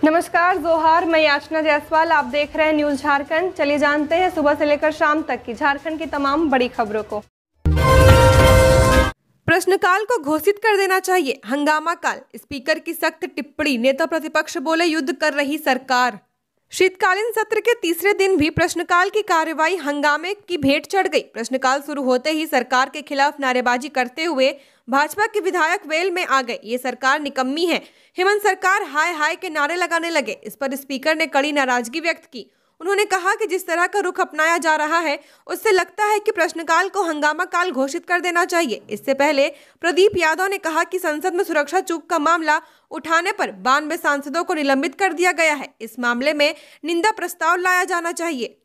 नमस्कार, जोहार। मैं याचना जायसवाल, आप देख रहे हैं न्यूज झारखंड। चलिए जानते हैं सुबह से लेकर शाम तक की झारखंड की तमाम बड़ी खबरों को। प्रश्नकाल को घोषित कर देना चाहिए, हंगामा काल। स्पीकर की सख्त टिप्पणी, नेता प्रतिपक्ष बोले युद्ध कर रही सरकार। शीतकालीन सत्र के तीसरे दिन भी प्रश्नकाल की कार्यवाही हंगामे की भेंट चढ़ गई। प्रश्नकाल शुरू होते ही सरकार के खिलाफ नारेबाजी करते हुए भाजपा के विधायक वेल में आ गए। ये सरकार निकम्मी है, हेमंत सरकार, हाय हाय के नारे लगाने लगे। इस पर स्पीकर ने कड़ी नाराजगी व्यक्त की। उन्होंने कहा कि जिस तरह का रुख अपनाया जा रहा है उससे लगता है कि प्रश्नकाल को हंगामा काल घोषित कर देना चाहिए। इससे पहले प्रदीप यादव ने कहा कि संसद में सुरक्षा चूक का मामला उठाने पर 92 सांसदों को निलंबित कर दिया गया है। इस मामले में निंदा प्रस्ताव लाया जाना चाहिए।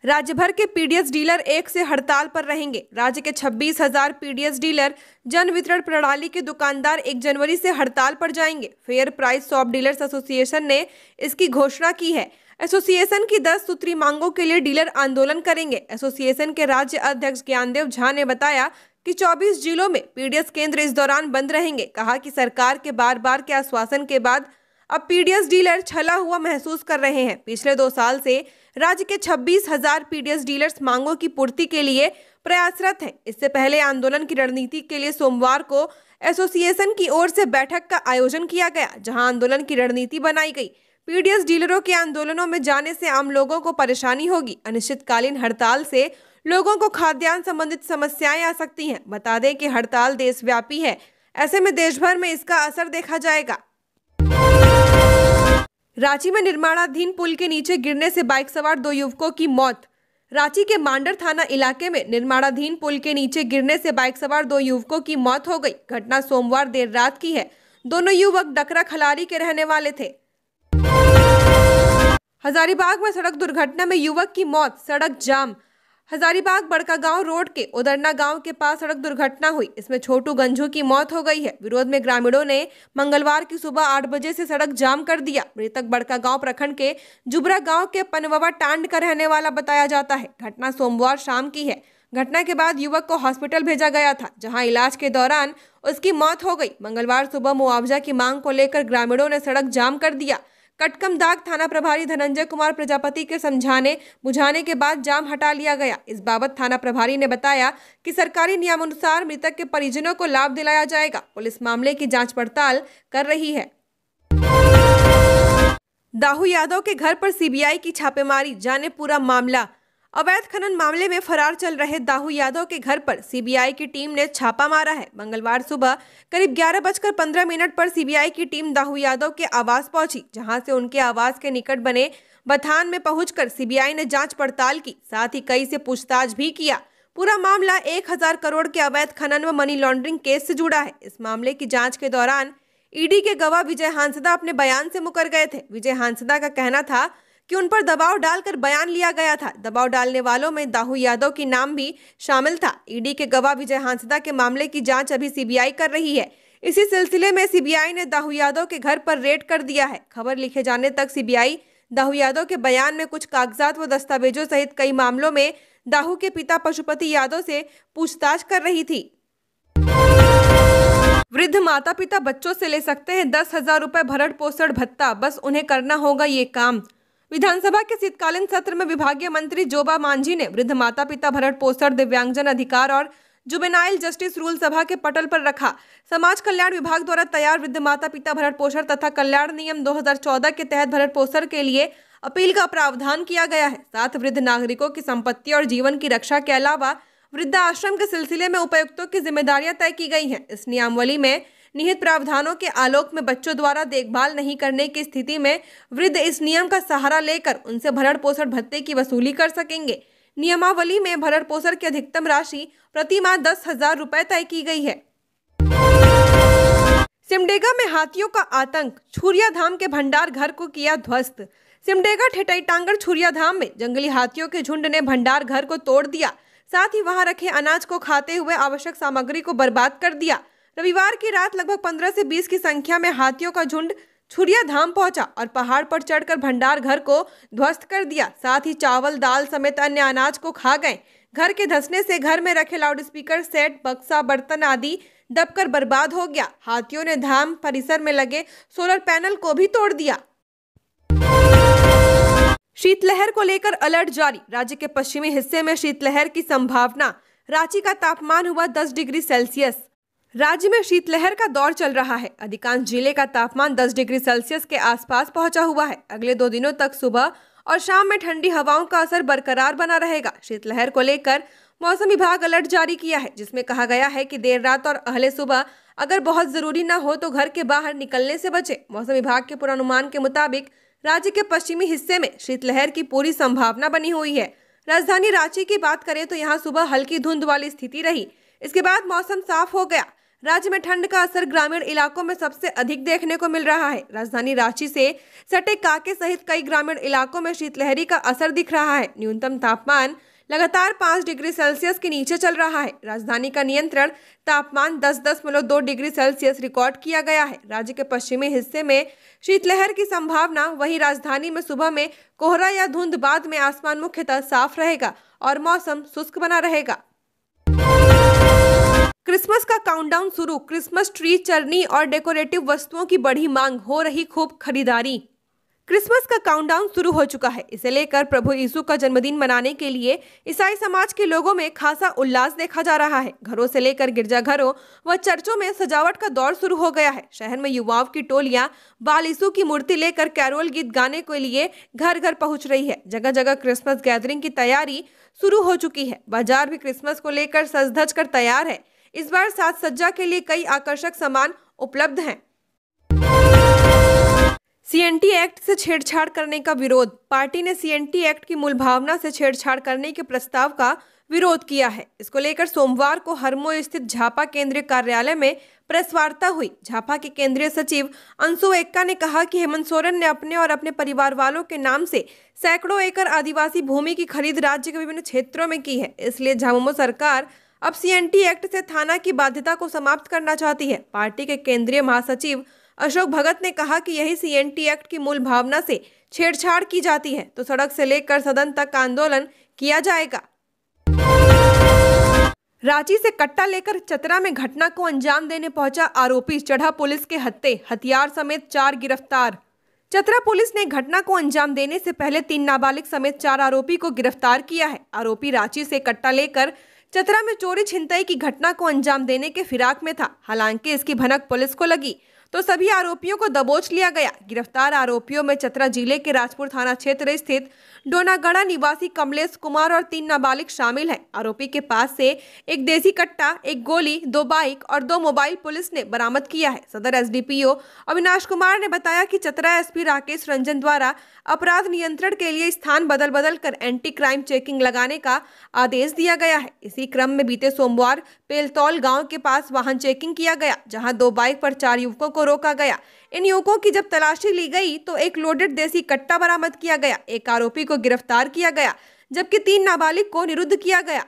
राज्य भर के पीडीएस डीलर 1 से हड़ताल पर रहेंगे। राज्य के 26,000 पीडीएस डीलर जन वितरण प्रणाली के दुकानदार 1 जनवरी से हड़ताल पर जाएंगे। Fair price shop dealers association ने इसकी घोषणा की है। एसोसिएशन की 10 सूत्री मांगों के लिए डीलर आंदोलन करेंगे। एसोसिएशन के राज्य अध्यक्ष ज्ञानदेव झा ने बताया कि 24 जिलों में पीडीएस केंद्र इस दौरान बंद रहेंगे। कहा कि सरकार के बार के आश्वासन के बाद अब पीडीएस डीलर छला हुआ महसूस कर रहे हैं। पिछले 2 साल से राज्य के 26,000 पीडीएस डीलर्स मांगों की पूर्ति के लिए प्रयासरत हैं। इससे पहले आंदोलन की रणनीति के लिए सोमवार को एसोसिएशन की ओर से बैठक का आयोजन किया गया, जहां आंदोलन की रणनीति बनाई गई। पीडीएस डीलरों के आंदोलनों में जाने से आम लोगों को परेशानी होगी। अनिश्चितकालीन हड़ताल से लोगों को खाद्यान्न संबंधित समस्याएं आ सकती हैं। बता दें कि हड़ताल देशव्यापी है, ऐसे में देश भर में इसका असर देखा जाएगा। रांची में निर्माणाधीन पुल के नीचे गिरने से बाइक सवार 2 युवकों की मौत। रांची के मांडर थाना इलाके में निर्माणाधीन पुल के नीचे गिरने से बाइक सवार 2 युवकों की मौत हो गई। घटना सोमवार देर रात की है। दोनों युवक डकरा खलारी के रहने वाले थे। हजारीबाग में सड़क दुर्घटना में युवक की मौत, सड़क जाम। हजारीबाग बड़कागांव रोड के उदरना गांव के पास सड़क दुर्घटना हुई। इसमें छोटू गंझू की मौत हो गई है। विरोध में ग्रामीणों ने मंगलवार की सुबह 8 बजे से सड़क जाम कर दिया। मृतक बड़कागांव प्रखंड के जुबरा गांव के पनववा टांड का रहने वाला बताया जाता है। घटना सोमवार शाम की है। घटना के बाद युवक को हॉस्पिटल भेजा गया था, जहां इलाज के दौरान उसकी मौत हो गई। मंगलवार सुबह मुआवजा की मांग को लेकर ग्रामीणों ने सड़क जाम कर दिया। कटकमदाग थाना प्रभारी धनंजय कुमार प्रजापति के समझाने बुझाने के बाद जाम हटा लिया गया। इस बाबत थाना प्रभारी ने बताया कि सरकारी नियमानुसार मृतक के परिजनों को लाभ दिलाया जाएगा। पुलिस मामले की जांच पड़ताल कर रही है। दाऊ यादव के घर पर सीबीआई की छापेमारी, जाने पूरा मामला। अवैध खनन मामले में फरार चल रहे दाऊ यादव के घर पर सीबीआई की टीम ने छापा मारा है। मंगलवार सुबह करीब 11:15 पर सीबीआई की टीम दाऊ यादव के आवास पहुंची, जहां से उनके आवास के निकट बने बथान में पहुंचकर सीबीआई ने जांच पड़ताल की, साथ ही कई से पूछताछ भी किया। पूरा मामला 1,000 करोड़ के अवैध खनन व मनी लॉन्ड्रिंग केस से जुड़ा है। इस मामले की जाँच के दौरान ईडी के गवाह विजय हांसदा अपने बयान से मुकर गए थे। विजय हांसदा का कहना था कि उन पर दबाव डालकर बयान लिया गया था। दबाव डालने वालों में दाऊ यादव की नाम भी शामिल था। ईडी के गवाह विजय हांसदा के मामले की जांच अभी सीबीआई कर रही है। इसी सिलसिले में सीबीआई ने दाऊ यादव के घर पर रेड कर दिया है। खबर लिखे जाने तक सीबीआई दाऊ यादव के बयान में कुछ कागजात व दस्तावेजों सहित कई मामलों में दाऊ के पिता पशुपति यादव से पूछताछ कर रही थी। वृद्ध माता पिता बच्चों से ले सकते हैं 10,000 रुपए भरण पोषण भत्ता, बस उन्हें करना होगा ये काम। विधानसभा के शीतकालीन सत्र में विभागीय मंत्री जोबा मांझी ने वृद्ध माता पिता भरण पोषण, दिव्यांगजन अधिकार और जुवेनाइल जस्टिस रूल सभा के पटल पर रखा। समाज कल्याण विभाग द्वारा तैयार वृद्ध माता पिता भरण पोषण तथा कल्याण नियम 2014 के तहत भरण पोषण के लिए अपील का प्रावधान किया गया है। साथ वृद्ध नागरिकों की संपत्ति और जीवन की रक्षा के अलावा वृद्धाश्रम के सिलसिले में उपायुक्तों की जिम्मेदारियां तय की गई हैं। इस नियमावली में निहित प्रावधानों के आलोक में बच्चों द्वारा देखभाल नहीं करने की स्थिति में वृद्ध इस नियम का सहारा लेकर उनसे भरण पोषण भत्ते की वसूली कर सकेंगे। नियमावली में भरण पोषण की अधिकतम राशि प्रति माह 10,000 रुपए तय की गई है। सिमडेगा में हाथियों का आतंक, छुरिया धाम के भंडार घर को किया ध्वस्त। सिमडेगा ठेठईटांगर छुरिया धाम में जंगली हाथियों के झुंड ने भंडार घर को तोड़ दिया, साथ ही वहां रखे अनाज को खाते हुए आवश्यक सामग्री को बर्बाद कर दिया। रविवार की रात लगभग 15 से 20 की संख्या में हाथियों का झुंड छुरिया धाम पहुंचा और पहाड़ पर चढ़कर भंडार घर को ध्वस्त कर दिया। साथ ही चावल, दाल समेत अन्य अनाज को खा गए। घर के धंसने से घर में रखे लाउडस्पीकर सेट, बक्सा, बर्तन आदि दबकर बर्बाद हो गया। हाथियों ने धाम परिसर में लगे सोलर पैनल को भी तोड़ दिया। शीतलहर को लेकर अलर्ट जारी, राज्य के पश्चिमी हिस्से में शीतलहर की संभावना। रांची का तापमान हुआ 10 डिग्री सेल्सियस। राज्य में शीतलहर का दौर चल रहा है। अधिकांश जिले का तापमान 10 डिग्री सेल्सियस के आसपास पहुंचा हुआ है। अगले 2 दिनों तक सुबह और शाम में ठंडी हवाओं का असर बरकरार बना रहेगा। शीतलहर को लेकर मौसम विभाग अलर्ट जारी किया है, जिसमें कहा गया है कि देर रात और अहले सुबह अगर बहुत जरूरी न हो तो घर के बाहर निकलने से बचें। मौसम विभाग के पूर्वानुमान के मुताबिक राज्य के पश्चिमी हिस्से में शीतलहर की पूरी संभावना बनी हुई है। राजधानी रांची की बात करें तो यहाँ सुबह हल्की धुंध वाली स्थिति रही। इसके बाद मौसम साफ हो गया। राज्य में ठंड का असर ग्रामीण इलाकों में सबसे अधिक देखने को मिल रहा है। राजधानी रांची से सटे काके सहित कई ग्रामीण इलाकों में शीतलहरी का असर दिख रहा है। न्यूनतम तापमान लगातार 5 डिग्री सेल्सियस के नीचे चल रहा है। राजधानी का नियंत्रण तापमान 10.2 डिग्री सेल्सियस रिकॉर्ड किया गया है। राज्य के पश्चिमी हिस्से में शीतलहर की संभावना, वहीं राजधानी में सुबह में कोहरा या धुंध, बाद में आसमान मुख्यतः साफ रहेगा और मौसम शुष्क बना रहेगा। क्रिसमस का काउंटडाउन शुरू। क्रिसमस ट्री, चरनी और डेकोरेटिव वस्तुओं की बढ़ी मांग, हो रही खूब खरीदारी। क्रिसमस का काउंटडाउन शुरू हो चुका है। इसे लेकर प्रभु यीशु का जन्मदिन मनाने के लिए ईसाई समाज के लोगों में खासा उल्लास देखा जा रहा है। घरों से लेकर गिरजाघरों व चर्चों में सजावट का दौर शुरू हो गया है। शहर में युवाओं की टोलियां बाल यीशु की मूर्ति लेकर कैरोल गीत गाने के लिए घर घर पहुंच रही है। जगह जगह क्रिसमस गैदरिंग की तैयारी शुरू हो चुकी है। बाजार भी क्रिसमस को लेकर सज धज कर तैयार है। इस बार साज सज्जा के लिए कई आकर्षक सामान उपलब्ध हैं। सीएनटी एक्ट से छेड़छाड़ करने का विरोध। पार्टी ने सीएनटी एक्ट की मूल भावना से छेड़छाड़ करने के प्रस्ताव का विरोध किया है। इसको लेकर सोमवार को हरमो स्थित झापा केंद्रीय कार्यालय में प्रेस वार्ता हुई। झापा के केंद्रीय सचिव अंशु एक्का ने कहा कि हेमंत सोरेन ने अपने और अपने परिवार वालों के नाम से सैकड़ों एकड़ आदिवासी भूमि की खरीद राज्य के विभिन्न क्षेत्रों में की है। इसलिए झामुमो सरकार अब सीएनटी एक्ट से थाना की बाध्यता को समाप्त करना चाहती है। पार्टी के केंद्रीय महासचिव अशोक भगत ने कहा कि यही सीएनटी एक्ट की मूल भावना से छेड़छाड़ की जाती है तो सड़क से लेकर सदन तक आंदोलन किया जाएगा। रांची से कट्टा लेकर चतरा में घटना को अंजाम देने पहुंचा आरोपी, चढ़ा पुलिस के हत्थे, हथियार समेत 4 गिरफ्तार। चतरा पुलिस ने घटना को अंजाम देने से पहले 3 नाबालिग समेत 4 आरोपी को गिरफ्तार किया है। आरोपी रांची से कट्टा लेकर चतरा में चोरी छिनतई की घटना को अंजाम देने के फिराक में था। हालांकि इसकी भनक पुलिस को लगी तो सभी आरोपियों को दबोच लिया गया। गिरफ्तार आरोपियों में चतरा जिले के राजपुर थाना क्षेत्र स्थित डोनागढ़ा निवासी कमलेश कुमार और 3 नाबालिग शामिल हैं। आरोपी के पास से एक देसी कट्टा, एक गोली, 2 बाइक और 2 मोबाइल पुलिस ने बरामद किया है। सदर एसडीपीओ अविनाश कुमार ने बताया कि चतरा एसपी राकेश रंजन द्वारा अपराध नियंत्रण के लिए स्थान बदल बदल कर एंटी क्राइम चेकिंग लगाने का आदेश दिया गया है। इसी क्रम में बीते सोमवार पेलतौल गांव के पास वाहन चेकिंग किया गया, जहां 2 बाइक पर 4 युवकों को रोका गया। इन युवकों की जब तलाशी ली गई तो एक लोडेड देसी कट्टा बरामद किया गया। एक आरोपी को गिरफ्तार किया गया, जबकि 3 नाबालिग को निरुद्ध किया गया।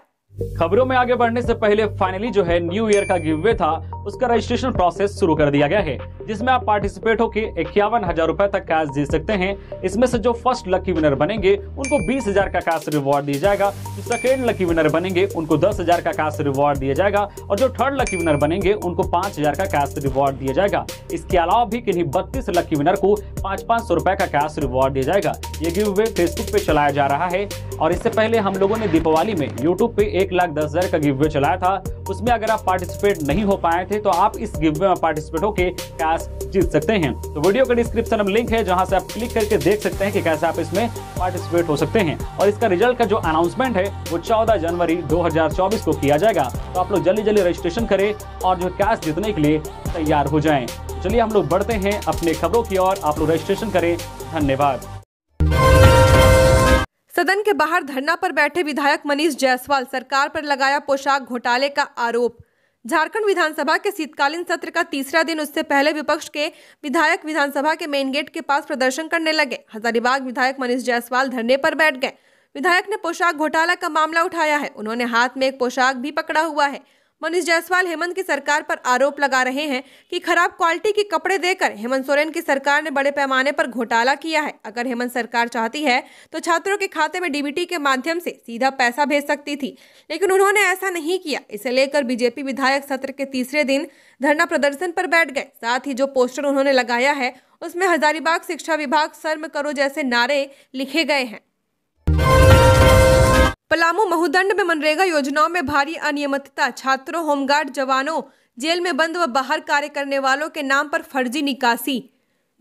खबरों में आगे बढ़ने से पहले फाइनली जो है न्यू ईयर का गिवअवे था, उसका रजिस्ट्रेशन प्रोसेस शुरू कर दिया गया है, जिसमें आप पार्टिसिपेट होकर 51,000 रुपए तक कैश जीत सकते हैं। इसमें से जो फर्स्ट लकी विनर बनेंगे उनको 20,000 का कैश रिवॉर्ड दिया जाएगा, जो सेकेंड लकी विनर बनेंगे उनको 10,000 का कैश रिवॉर्ड दिया जाएगा और जो थर्ड लकी विनर बनेंगे उनको 5,000 का कैश रिवॉर्ड दिया जाएगा। इसके अलावा भी किन्हीं 32 लकी विनर को 500 रुपए का कैश रिवॉर्ड दिया जाएगा। ये गिवअवे फेसबुक पे चलाया जा रहा है और इससे पहले हम लोगों ने दीपावली में यूट्यूब पे 1,10,000 का गिवअवे चलाया था। उसमें अगर आप पार्टिसिपेट नहीं हो पाए थे तो आप इस गिवअवे में पार्टिसिपेट होकर कैश जीत सकते हैं। तो वीडियो के डिस्क्रिप्शन में लिंक है, जहां से आप क्लिक करके देख सकते हैं कि कैसे आप इसमें पार्टिसिपेट हो सकते हैं। और इसका रिजल्ट का जो अनाउंसमेंट है वो 14 जनवरी 2024 को किया जाएगा। तो आप लोग जल्दी जल्दी रजिस्ट्रेशन करें और जो कैश जीतने के लिए तैयार हो जाएं। चलिए हम लोग बढ़ते हैं अपने खबरों की ओर। आप लोग रजिस्ट्रेशन करें। धन्यवाद। सदन के बाहर धरना पर बैठे विधायक मनीष जायसवाल, सरकार पर लगाया पोशाक घोटाले का आरोप। झारखंड विधानसभा के शीतकालीन सत्र का तीसरा दिन, उससे पहले विपक्ष के विधायक विधानसभा के मेन गेट के पास प्रदर्शन करने लगे। हजारीबाग विधायक मनीष जायसवाल धरने पर बैठ गए। विधायक ने पोशाक घोटाला का मामला उठाया है। उन्होंने हाथ में एक पोशाक भी पकड़ा हुआ है। मनीष जायसवाल हेमंत की सरकार पर आरोप लगा रहे हैं कि खराब क्वालिटी के कपड़े देकर हेमंत सोरेन की सरकार ने बड़े पैमाने पर घोटाला किया है। अगर हेमंत सरकार चाहती है तो छात्रों के खाते में डीबीटी के माध्यम से सीधा पैसा भेज सकती थी, लेकिन उन्होंने ऐसा नहीं किया। इसे लेकर बीजेपी विधायक सत्र के तीसरे दिन धरना प्रदर्शन पर बैठ गए। साथ ही जो पोस्टर उन्होंने लगाया है उसमें हजारीबाग शिक्षा विभाग शर्म करो जैसे नारे लिखे गए हैं। पलामू महूदंड में मनरेगा योजनाओं में भारी अनियमितता, छात्रों, होमगार्ड जवानों, जेल में बंद व बाहर कार्य करने वालों के नाम पर फर्जी निकासी।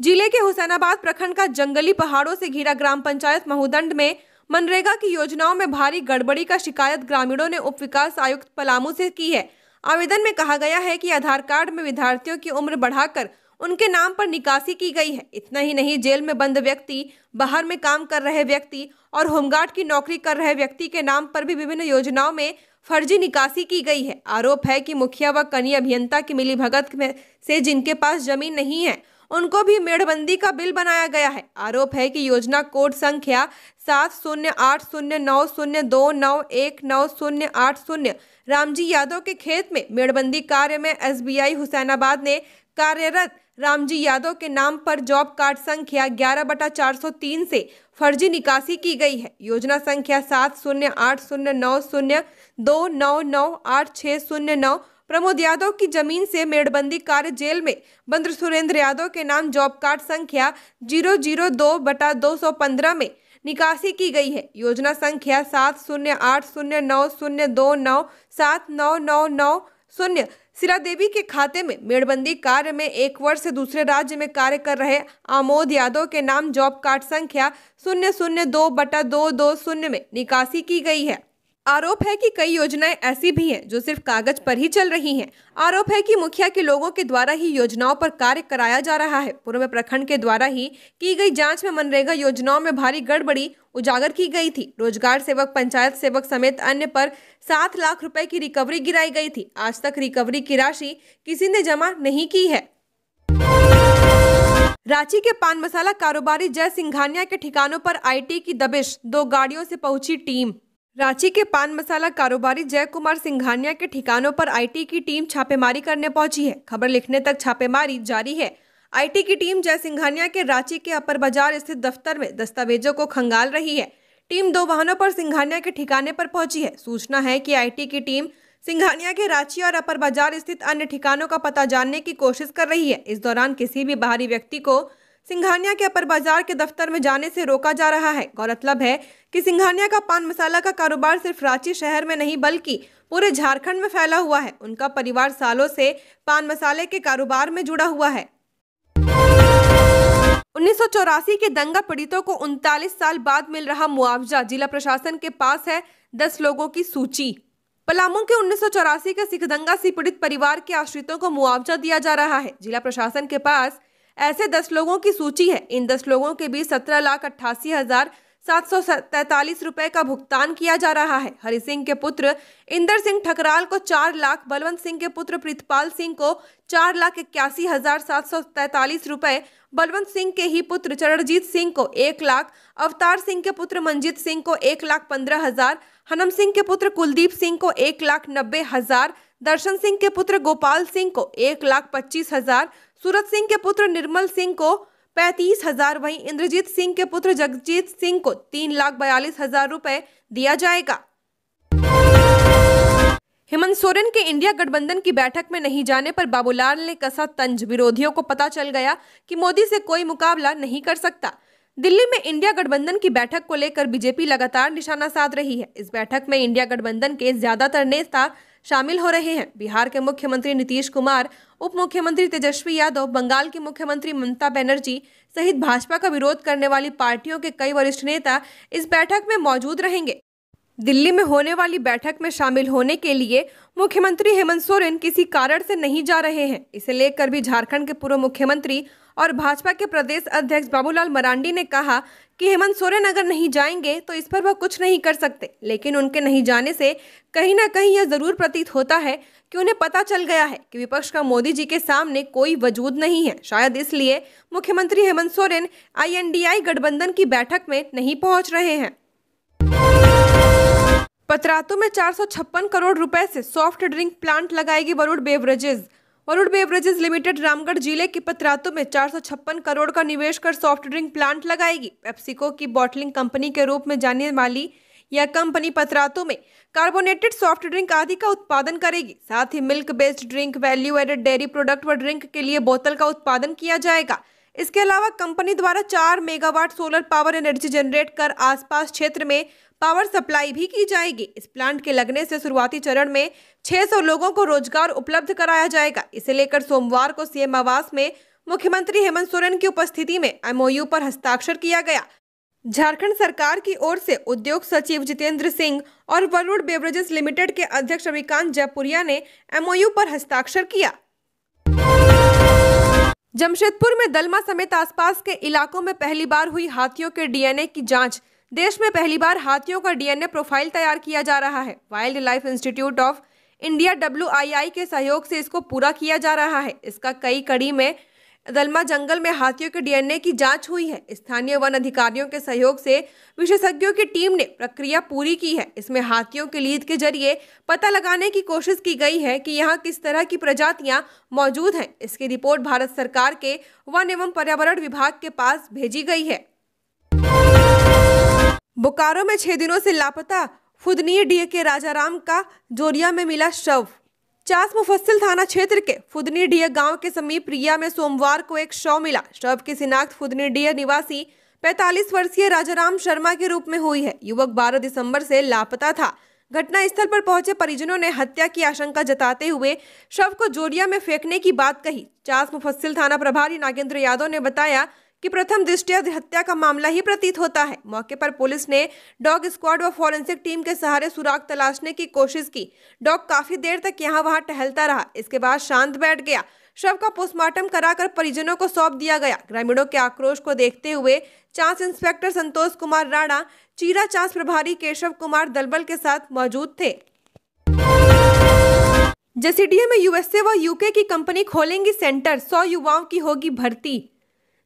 जिले के हुसैनाबाद प्रखंड का जंगली पहाड़ों से घिरा ग्राम पंचायत महूदंड में मनरेगा की योजनाओं में भारी गड़बड़ी का शिकायत ग्रामीणों ने उप विकास आयुक्त पलामू से की है। आवेदन में कहा गया है कि आधार कार्ड में विद्यार्थियों की उम्र बढ़ाकर उनके नाम पर निकासी की गई है। इतना ही नहीं, जेल में बंद व्यक्ति, बाहर में काम कर रहे व्यक्ति और होमगार्ड की नौकरी कर रहे व्यक्ति के नाम पर भी विभिन्न योजनाओं में फर्जी निकासी की गई है। आरोप है कि मुखिया व कनीय अभियंता की मिलीभगत में से जिनके पास जमीन नहीं है उनको भी मेड़बंदी का बिल बनाया गया है। आरोप है कि योजना कोड संख्या 7080929190 रामजी यादव के खेत में मेड़बंदी कार्य में SBI हुसैनाबाद ने कार्यरत रामजी यादव के नाम पर जॉब कार्ड संख्या 11/403 से फर्जी निकासी की गई है। योजना संख्या 708092998609 प्रमोद यादव की जमीन से मेड़बंदी कार्य जेल में बंद सुरेंद्र यादव के नाम जॉब कार्ड संख्या 002/215 में निकासी की गई है। योजना संख्या 70809299799990 सिरा देवी के खाते में मेड़बंदी कार्य में 1 वर्ष से दूसरे राज्य में कार्य कर रहे आमोद यादव के नाम जॉब कार्ड संख्या 002/220 में निकासी की गई है। आरोप है कि कई योजनाएं ऐसी भी हैं जो सिर्फ कागज पर ही चल रही हैं। आरोप है कि मुखिया के लोगों के द्वारा ही योजनाओं पर कार्य कराया जा रहा है। पूर्व में प्रखंड के द्वारा ही की गई जांच में मनरेगा योजनाओं में भारी गड़बड़ी उजागर की गई थी। रोजगार सेवक, पंचायत सेवक समेत अन्य पर 7 लाख रुपए की रिकवरी गिराई गई थी। आज तक रिकवरी की राशि किसी ने जमा नहीं की है। रांची के पान मसाला कारोबारी जय सिंघानिया के ठिकानों पर IT की दबिश, 2 गाड़ियों से पहुंची टीम। रांची के पान मसाला कारोबारी जय कुमार सिंघानिया के ठिकानों पर IT की टीम छापेमारी करने पहुंची है। खबर लिखने तक छापेमारी जारी है। IT की टीम जय सिंघानिया के रांची के अपर बाजार स्थित दफ्तर में दस्तावेजों को खंगाल रही है। टीम 2 वाहनों पर सिंघानिया के ठिकाने पर पहुंची है। सूचना है कि IT की टीम सिंघानिया के रांची और अपर बाजार स्थित अन्य ठिकानों का पता जानने की कोशिश कर रही है। इस दौरान किसी भी बाहरी व्यक्ति को सिंघानिया के अपर बाजार के दफ्तर में जाने से रोका जा रहा है। गौरतलब है कि सिंघानिया का पान मसाला का कारोबार सिर्फ रांची शहर में नहीं बल्कि पूरे झारखंड में फैला हुआ है। उनका परिवार सालों से पान मसाले के कारोबार में जुड़ा हुआ है। 1984 के दंगा पीड़ितों को 39 साल बाद मिल रहा मुआवजा, जिला प्रशासन के पास है 10 लोगों की सूची। पलामू के 1984 के सिख दंगा से पीड़ित परिवार के आश्रितों को मुआवजा दिया जा रहा है। जिला प्रशासन के पास ऐसे 10 लोगों की सूची है। इन 10 लोगों के बीच 17,88,743 रुपए का भुगतान किया जा रहा है। हरि सिंह के पुत्र इंदर सिंह ठकराल को 4 लाख, बलवंत सिंह के पुत्र प्रीतपाल सिंह को 4,81,743 रुपए, बलवंत सिंह के ही पुत्र चरणजीत सिंह को 1 लाख, अवतार सिंह के पुत्र मंजीत सिंह को 1,15,000, हनम सिंह के पुत्र कुलदीप सिंह को 1,90,000, दर्शन सिंह के पुत्र गोपाल सिंह को 1,25,000, सूरत सिंह के पुत्र निर्मल सिंह को 35,000, वहीं इंद्रजीत सिंह के पुत्र जगजीत सिंह को 3,42,000 रुपए दिया जाएगा। हेमंत सोरेन के इंडिया गठबंधन की बैठक में नहीं जाने पर बाबूलाल ने कसा तंज। विरोधियों को पता चल गया कि मोदी से कोई मुकाबला नहीं कर सकता। दिल्ली में इंडिया गठबंधन की बैठक को लेकर बीजेपी लगातार निशाना साध रही है। इस बैठक में इंडिया गठबंधन के ज्यादातर नेता शामिल हो रहे हैं। बिहार के मुख्यमंत्री नीतीश कुमार, उप मुख्यमंत्री तेजस्वी यादव, बंगाल की मुख्यमंत्री ममता बनर्जी सहित भाजपा का विरोध करने वाली पार्टियों के कई वरिष्ठ नेता इस बैठक में मौजूद रहेंगे। दिल्ली में होने वाली बैठक में शामिल होने के लिए मुख्यमंत्री हेमंत सोरेन किसी कारण से नहीं जा रहे हैं। इसे लेकर भी झारखंड के पूर्व मुख्यमंत्री और भाजपा के प्रदेश अध्यक्ष बाबूलाल मरांडी ने कहा कि हेमंत सोरेन अगर नहीं जाएंगे तो इस पर वह कुछ नहीं कर सकते। लेकिन उनके नहीं जाने से कहीं ना कहीं यह जरूर प्रतीत होता है कि उन्हें पता चल गया है कि विपक्ष का मोदी जी के सामने कोई वजूद नहीं है। शायद इसलिए मुख्यमंत्री हेमंत सोरेन INDI गठबंधन की बैठक में नहीं पहुंच रहे हैं। पतरातू में 456 करोड़ रुपए से सॉफ्ट ड्रिंक प्लांट लगाएगी Varun beverages. Varun beverages limited Ramgarh जिले के पतरातू में 456 करोड़ का निवेश कर सॉफ्ट ड्रिंक प्लांट लगाएगी। पेप्सिको की बॉटलिंग कंपनी के रूप में जाने वाली यह कंपनी पतरातू में कार्बोनेटेड सॉफ्ट ड्रिंक आदि का उत्पादन करेगी। साथ ही milk based drink, value added dairy product व ड्रिंक के लिए बोतल का उत्पादन किया जाएगा। इसके अलावा कंपनी द्वारा 4 megawatt solar power energy generate कर आसपास क्षेत्र में पावर सप्लाई भी की जाएगी। इस प्लांट के लगने से शुरुआती चरण में 600 लोगों को रोजगार उपलब्ध कराया जाएगा। इसे लेकर सोमवार को सीएम आवास में मुख्यमंत्री हेमंत सोरेन की उपस्थिति में एमओयू पर हस्ताक्षर किया गया। झारखंड सरकार की ओर से उद्योग सचिव जितेंद्र सिंह और वरुण बेवरेजेस लिमिटेड के अध्यक्ष रविकांत जयपुरिया ने एमओयू पर हस्ताक्षर किया। जमशेदपुर में दलमा समेत आसपास के इलाकों में पहली बार हुई हाथियों के डीएनए की जांच। देश में पहली बार हाथियों का डीएनए प्रोफाइल तैयार किया जा रहा है। Wild life institute of India WII के सहयोग से इसको पूरा किया जा रहा है। इसका कई कड़ी में दलमा जंगल में हाथियों के डीएनए की जांच हुई है। स्थानीय वन अधिकारियों के सहयोग से विशेषज्ञों की टीम ने प्रक्रिया पूरी की है। इसमें हाथियों के लीद के जरिए पता लगाने की कोशिश की गई है कि यहाँ किस तरह की प्रजातियां मौजूद हैं। इसकी रिपोर्ट भारत सरकार के वन एवं पर्यावरण विभाग के पास भेजी गई है। बोकारो में 6 दिनों से लापता फुदनी डीह के राजाराम का जोरिया में मिला शव। चास मुफस्सिल थाना क्षेत्र के फुदनी डीह गांव के समीप रिया में सोमवार को एक शव मिला। शव की शिनाख्त फुदनी डीह निवासी 45 वर्षीय राजाराम शर्मा के रूप में हुई है। युवक 12 दिसंबर से लापता था। घटना स्थल पर पहुंचे परिजनों ने हत्या की आशंका जताते हुए शव को जोरिया में फेंकने की बात कही। चास मुफस्सिल थाना प्रभारी नागेंद्र यादव ने बताया कि प्रथम दृष्टया हत्या का मामला ही प्रतीत होता है। मौके पर पुलिस ने डॉग स्क्वाड व फॉरेंसिक टीम के सहारे सुराग तलाशने की कोशिश की। डॉग काफी देर तक यहाँ वहाँ टहलता रहा। इसके बाद शांत बैठ गया। शव का पोस्टमार्टम कराकर परिजनों को सौंप दिया गया। ग्रामीणों के आक्रोश को देखते हुए चास इंस्पेक्टर संतोष कुमार राणा, चीरा चास प्रभारी केशव कुमार दलबल के साथ मौजूद थे। जसीडीए में USA व UK की कंपनी खोलेंगी सेंटर, 100 युवाओं की होगी भर्ती।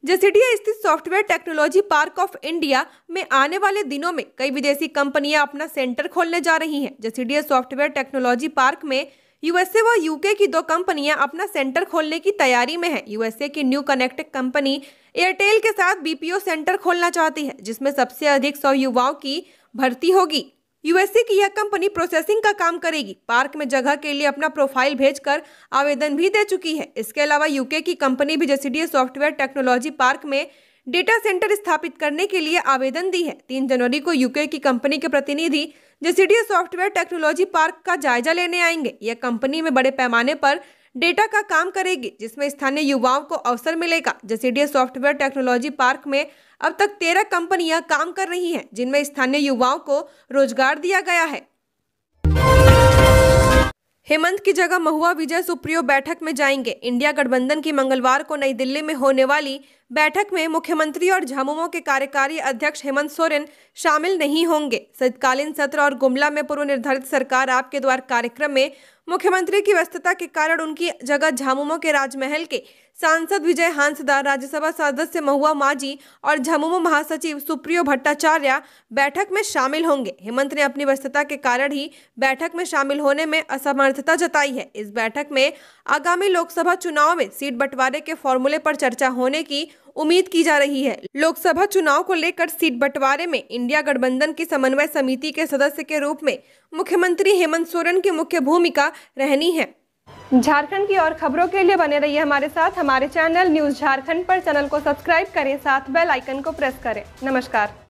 जसीडीए स्थित software technology park of India में आने वाले दिनों में कई विदेशी कंपनियां अपना सेंटर खोलने जा रही हैं। जसीडीए सॉफ्टवेयर टेक्नोलॉजी पार्क में USA व UK की 2 कंपनियां अपना सेंटर खोलने की तैयारी में है। USA की न्यू कनेक्टेड कंपनी एयरटेल के साथ BPO सेंटर खोलना चाहती है, जिसमें सबसे अधिक 100 युवाओं की भर्ती होगी। USA की यह कंपनी प्रोसेसिंग का काम करेगी। पार्क में जगह के लिए अपना प्रोफाइल भेजकर आवेदन भी दे चुकी है। इसके अलावा UK की कंपनी भी जसीडीए सॉफ्टवेयर टेक्नोलॉजी पार्क में डेटा सेंटर स्थापित करने के लिए आवेदन दी है। 3 जनवरी को UK की कंपनी के प्रतिनिधि जसीडीए सॉफ्टवेयर टेक्नोलॉजी पार्क का जायजा लेने आएंगे। यह कंपनी में बड़े पैमाने पर डेटा का काम करेगी, जिसमें स्थानीय युवाओं को अवसर मिलेगा। जसीडीए सॉफ्टवेयर टेक्नोलॉजी पार्क में अब तक 13 कंपनियां काम कर रही हैं, जिनमें स्थानीय युवाओं को रोजगार दिया गया है। हेमंत की जगह महुआ विजय सुप्रियो बैठक में जाएंगे। इंडिया गठबंधन की मंगलवार को नई दिल्ली में होने वाली बैठक में मुख्यमंत्री और झामुमो के कार्यकारी अध्यक्ष हेमंत सोरेन शामिल नहीं होंगे। शीतकालीन सत्र और गुमला में पूर्व निर्धारित सरकार आपके द्वार कार्यक्रम में मुख्यमंत्री की व्यस्तता के कारण उनकी जगह झामुमो के राजमहल के सांसद विजय हांसदा, राज्यसभा सदस्य महुआ माझी और झामुमो महासचिव सुप्रियो भट्टाचार्य बैठक में शामिल होंगे। हेमंत ने अपनी व्यस्तता के कारण ही बैठक में शामिल होने में असमर्थता जताई है। इस बैठक में आगामी लोकसभा चुनाव में सीट बंटवारे के फॉर्मूले पर चर्चा होने की उम्मीद की जा रही है। लोकसभा चुनाव को लेकर सीट बंटवारे में इंडिया गठबंधन की समन्वय समिति के सदस्य के रूप में मुख्यमंत्री हेमंत सोरेन की मुख्य भूमिका रहनी है। झारखंड की और खबरों के लिए बने रहिए हमारे साथ। हमारे चैनल न्यूज़ झारखंड पर चैनल को सब्सक्राइब करें, साथ बेल आइकन को प्रेस करें। नमस्कार।